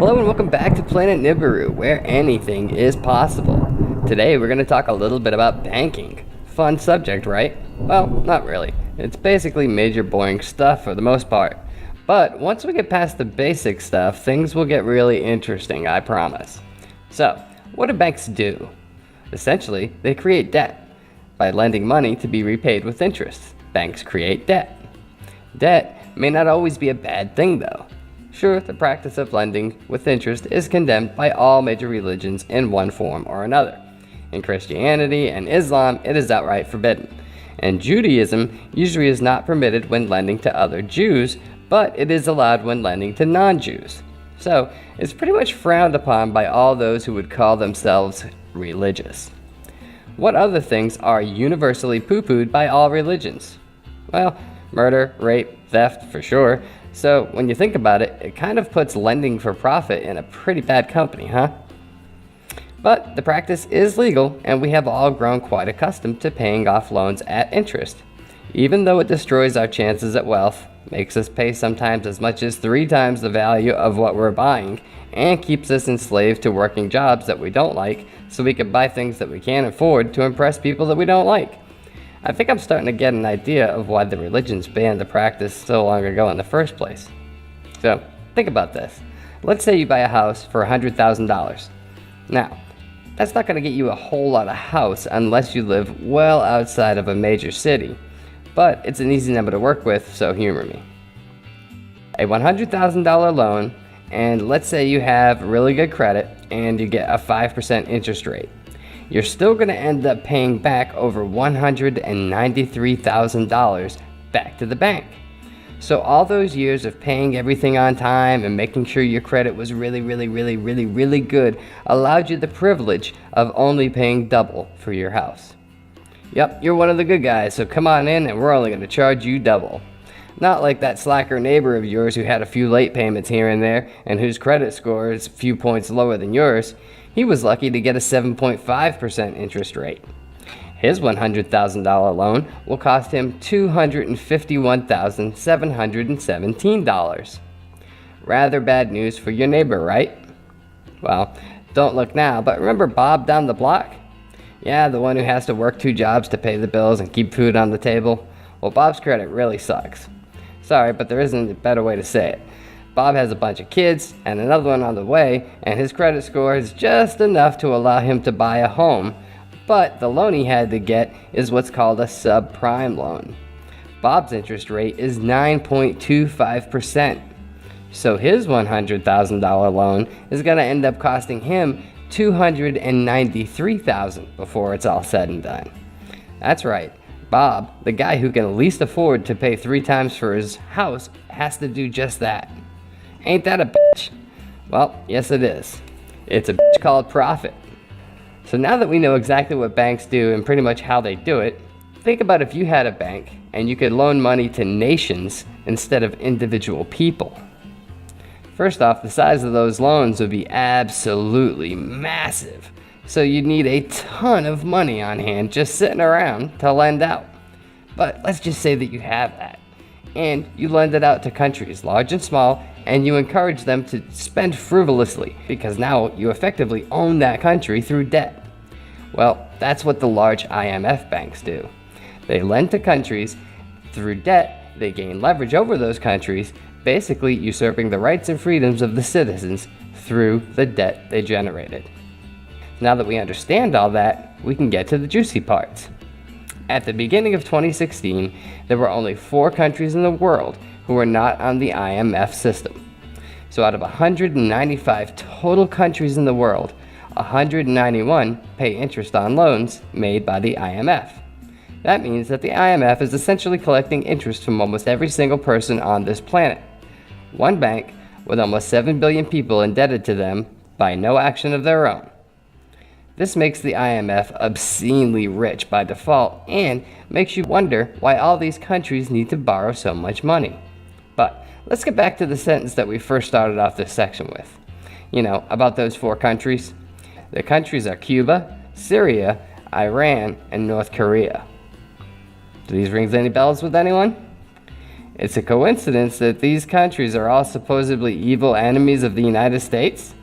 Hello and welcome back to Planet Nibiru, where anything is possible. Today we're going to talk a little bit about banking. Fun subject, right? Well, not really. It's basically major boring stuff for the most part. But once we get past the basic stuff, things will get really interesting, I promise. So, what do banks do? Essentially, they create debt. By lending money to be repaid with interest, banks create debt. Debt may not always be a bad thing though. Sure, the practice of lending with interest is condemned by all major religions in one form or another. In Christianity and Islam, it is outright forbidden. And Judaism usually is not permitted when lending to other Jews, but it is allowed when lending to non-Jews. So, it's pretty much frowned upon by all those who would call themselves religious. What other things are universally poo-pooed by all religions? Well, murder, rape, theft, for sure. So when you think about it, it kind of puts lending for profit in a pretty bad company, huh? But the practice is legal, and we have all grown quite accustomed to paying off loans at interest. Even though it destroys our chances at wealth, makes us pay sometimes as much as 3 times the value of what we're buying, and keeps us enslaved to working jobs that we don't like, so we can buy things that we can't afford to impress people that we don't like. I think I'm starting to get an idea of why the religions banned the practice so long ago in the first place. So, think about this. Let's say you buy a house for $100,000. Now, that's not going to get you a whole lot of house unless you live well outside of a major city. But it's an easy number to work with, so humor me. A $100,000 loan, and let's say you have really good credit and you get a 5% interest rate. You're still going to end up paying back over $193,000 back to the bank. So all those years of paying everything on time and making sure your credit was really good allowed you the privilege of only paying double for your house. Yep, you're one of the good guys, so come on in and we're only going to charge you double. Not like that slacker neighbor of yours who had a few late payments here and there and whose credit score is a few points lower than yours. He was lucky to get a 7.5% interest rate. His $100,000 loan will cost him $251,717. Rather bad news for your neighbor, right? Well, don't look now, but remember Bob down the block? Yeah, the one who has to work 2 jobs to pay the bills and keep food on the table? Well, Bob's credit really sucks. Sorry, but there isn't a better way to say it. Bob has a bunch of kids and another one on the way, and his credit score is just enough to allow him to buy a home, but the loan he had to get is what's called a subprime loan. Bob's interest rate is 9.25%, so his $100,000 loan is going to end up costing him $293,000 before it's all said and done. That's right. Bob, the guy who can least afford to pay 3 times for his house, has to do just that. Ain't that a bitch? Well, yes it is. It's a bitch called profit. So now that we know exactly what banks do and pretty much how they do it, think about if you had a bank and you could loan money to nations instead of individual people. First off, the size of those loans would be absolutely massive. So you'd need a ton of money on hand just sitting around to lend out. But let's just say that you have that. And you lend it out to countries large and small, and you encourage them to spend frivolously because now you effectively own that country through debt. Well, that's what the large IMF banks do. They lend to countries through debt. They gain leverage over those countries, basically usurping the rights and freedoms of the citizens through the debt they generated. Now that we understand all that, we can get to the juicy parts. At the beginning of 2016, there were only 4 countries in the world who were not on the IMF system. So out of 195 total countries in the world, 191 pay interest on loans made by the IMF. That means that the IMF is essentially collecting interest from almost every single person on this planet. One bank with almost 7 billion people indebted to them by no action of their own. This makes the IMF obscenely rich by default and makes you wonder why all these countries need to borrow so much money. But let's get back to the sentence that we first started off this section with. About those 4 countries. The countries are Cuba, Syria, Iran, and North Korea. Do these ring any bells with anyone? It's a coincidence that these countries are all supposedly evil enemies of the United States?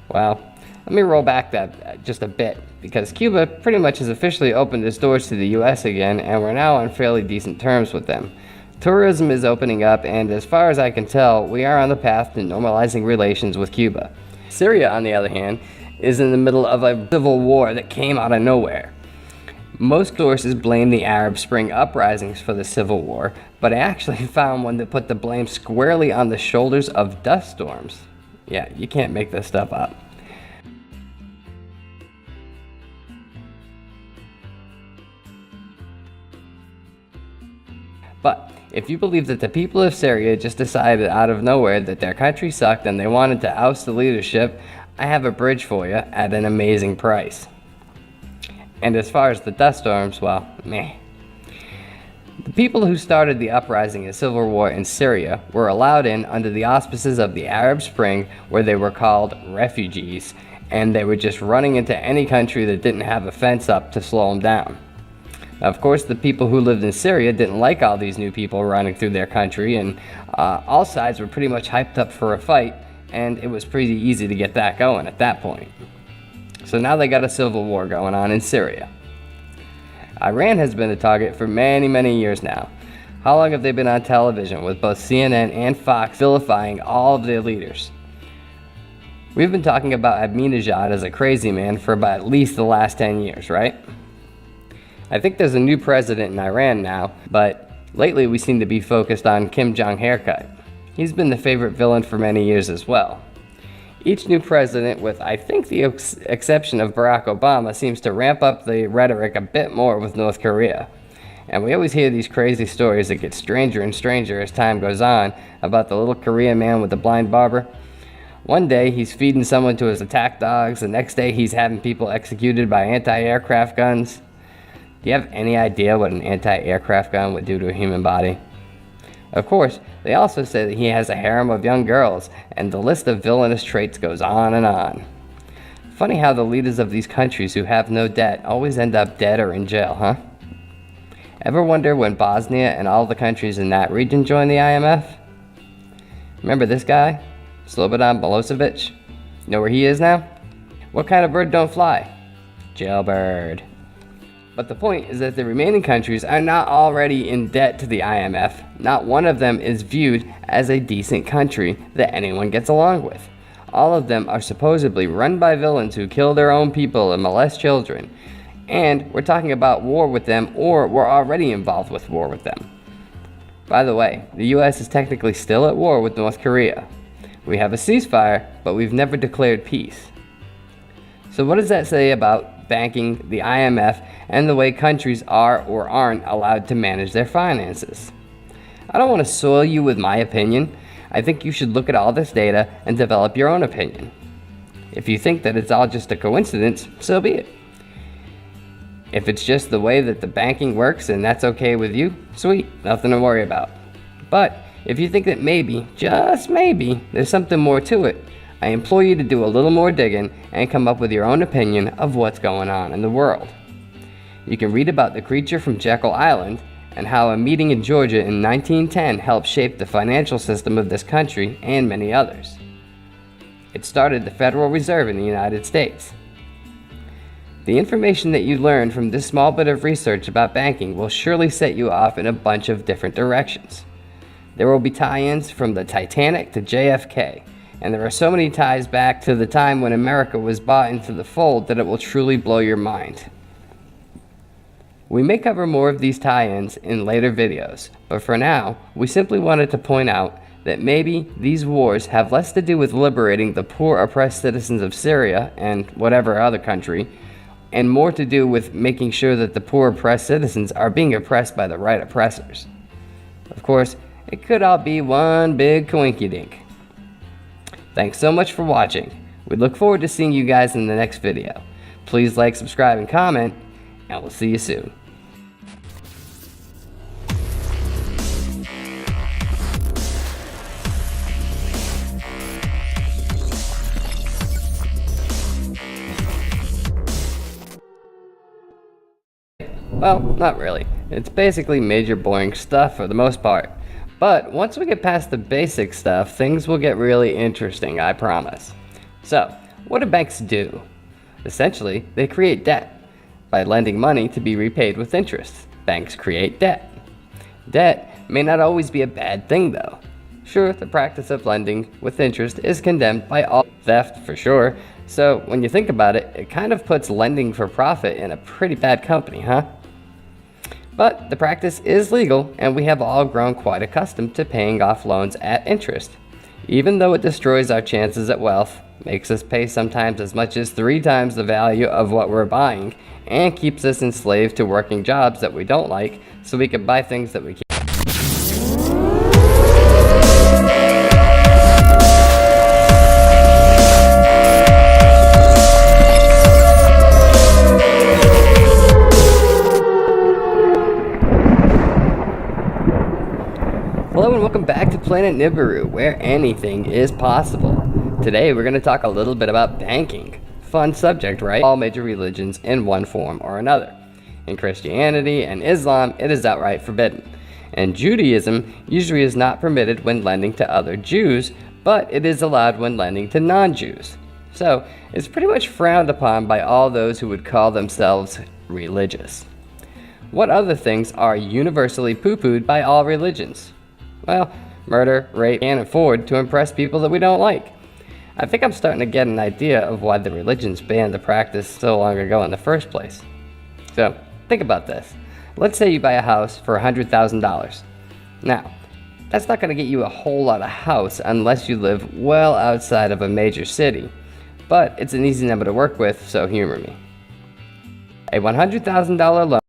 Well, let me roll back that just a bit, because Cuba pretty much has officially opened its doors to the US again, and we're now on fairly decent terms with them. Tourism is opening up, and as far as I can tell, we are on the path to normalizing relations with Cuba. Syria, on the other hand, is in the middle of a civil war that came out of nowhere. Most sources blame the Arab Spring uprisings for the civil war, but I actually found one that put the blame squarely on the shoulders of dust storms. Yeah, you can't make this stuff up. But if you believe that the people of Syria just decided out of nowhere that their country sucked and they wanted to oust the leadership, I have a bridge for you at an amazing price. And as far as the dust storms, well, meh. The people who started the uprising and civil war in Syria were allowed in under the auspices of the Arab Spring, where they were called refugees, and they were just running into any country that didn't have a fence up to slow them down. Now, of course, the people who lived in Syria didn't like all these new people running through their country, and all sides were pretty much hyped up for a fight, and it was pretty easy to get that going at that point. So now they got a civil war going on in Syria. Iran has been a target for many, many years now. How long have they been on television with both CNN and Fox vilifying all of their leaders? We've been talking about Ahmadinejad as a crazy man for about at least the last 10 years, right? I think there's a new president in Iran now, but lately we seem to be focused on Kim Jong haircut. He's been the favorite villain for many years as well. Each new president, with I think the exception of Barack Obama, seems to ramp up the rhetoric a bit more with North Korea. And we always hear these crazy stories that get stranger and stranger as time goes on about the little Korean man with the blind barber. One day he's feeding someone to his attack dogs, the next day he's having people executed by anti-aircraft guns. Do you have any idea what an anti-aircraft gun would do to a human body? Of course, they also say that he has a harem of young girls, and the list of villainous traits goes on and on. Funny how the leaders of these countries who have no debt always end up dead or in jail, huh? Ever wonder when Bosnia and all the countries in that region joined the IMF? Remember this guy? Slobodan Milosevic? Know where he is now? What kind of bird don't fly? Jailbird. But the point is that the remaining countries are not already in debt to the IMF. Not one of them is viewed as a decent country that anyone gets along with. All of them are supposedly run by villains who kill their own people and molest children. And we're talking about war with them, or we're already involved with war with them. By the way, the US is technically still at war with North Korea. We have a ceasefire, but we've never declared peace. So what does that say about banking, the IMF, and the way countries are or aren't allowed to manage their finances? I don't want to soil you with my opinion. I think you should look at all this data and develop your own opinion. If you think that it's all just a coincidence, so be it. If it's just the way that the banking works and that's okay with you, sweet, nothing to worry about. But if you think that maybe, just maybe, there's something more to it, I implore you to do a little more digging and come up with your own opinion of what's going on in the world. You can read about the creature from Jekyll Island and how a meeting in Georgia in 1910 helped shape the financial system of this country and many others. It started the Federal Reserve in the United States. The information that you learn from this small bit of research about banking will surely set you off in a bunch of different directions. There will be tie-ins from the Titanic to JFK, and there are so many ties back to the time when America was bought into the fold that it will truly blow your mind. We may cover more of these tie-ins in later videos, but for now, we simply wanted to point out that maybe these wars have less to do with liberating the poor oppressed citizens of Syria and whatever other country, and more to do with making sure that the poor oppressed citizens are being oppressed by the right oppressors. Of course, it could all be one big coinkydink. Thanks so much for watching. We look forward to seeing you guys in the next video. Please like, subscribe, and comment, and we'll see you soon. Well, not really. It's basically major boring stuff for the most part. But once we get past the basic stuff, things will get really interesting, I promise. So, what do banks do? Essentially, they create debt. By lending money to be repaid with interest, banks create debt. Debt may not always be a bad thing though. Sure, the practice of lending with interest is condemned by all, theft for sure, so when you think about it, it kind of puts lending for profit in a pretty bad company, huh? But the practice is legal, and we have all grown quite accustomed to paying off loans at interest. Even though it destroys our chances at wealth, makes us pay sometimes as much as 3 times the value of what we're buying, and keeps us enslaved to working jobs that we don't like so we can buy things that we can't. Hello and welcome back to Planet Nibiru, where anything is possible. Today we're going to talk a little bit about banking. Fun subject, right? All major religions in one form or another. In Christianity and Islam, it is outright forbidden. And Judaism usually is not permitted when lending to other Jews, but it is allowed when lending to non-Jews. So, it's pretty much frowned upon by all those who would call themselves religious. What other things are universally poo-pooed by all religions? Well, murder, rape, and afford to impress people that we don't like. I think I'm starting to get an idea of why the religions banned the practice so long ago in the first place. So, think about this. Let's say you buy a house for $100,000. Now, that's not going to get you a whole lot of house unless you live well outside of a major city. But it's an easy number to work with, so humor me. A $100,000 loan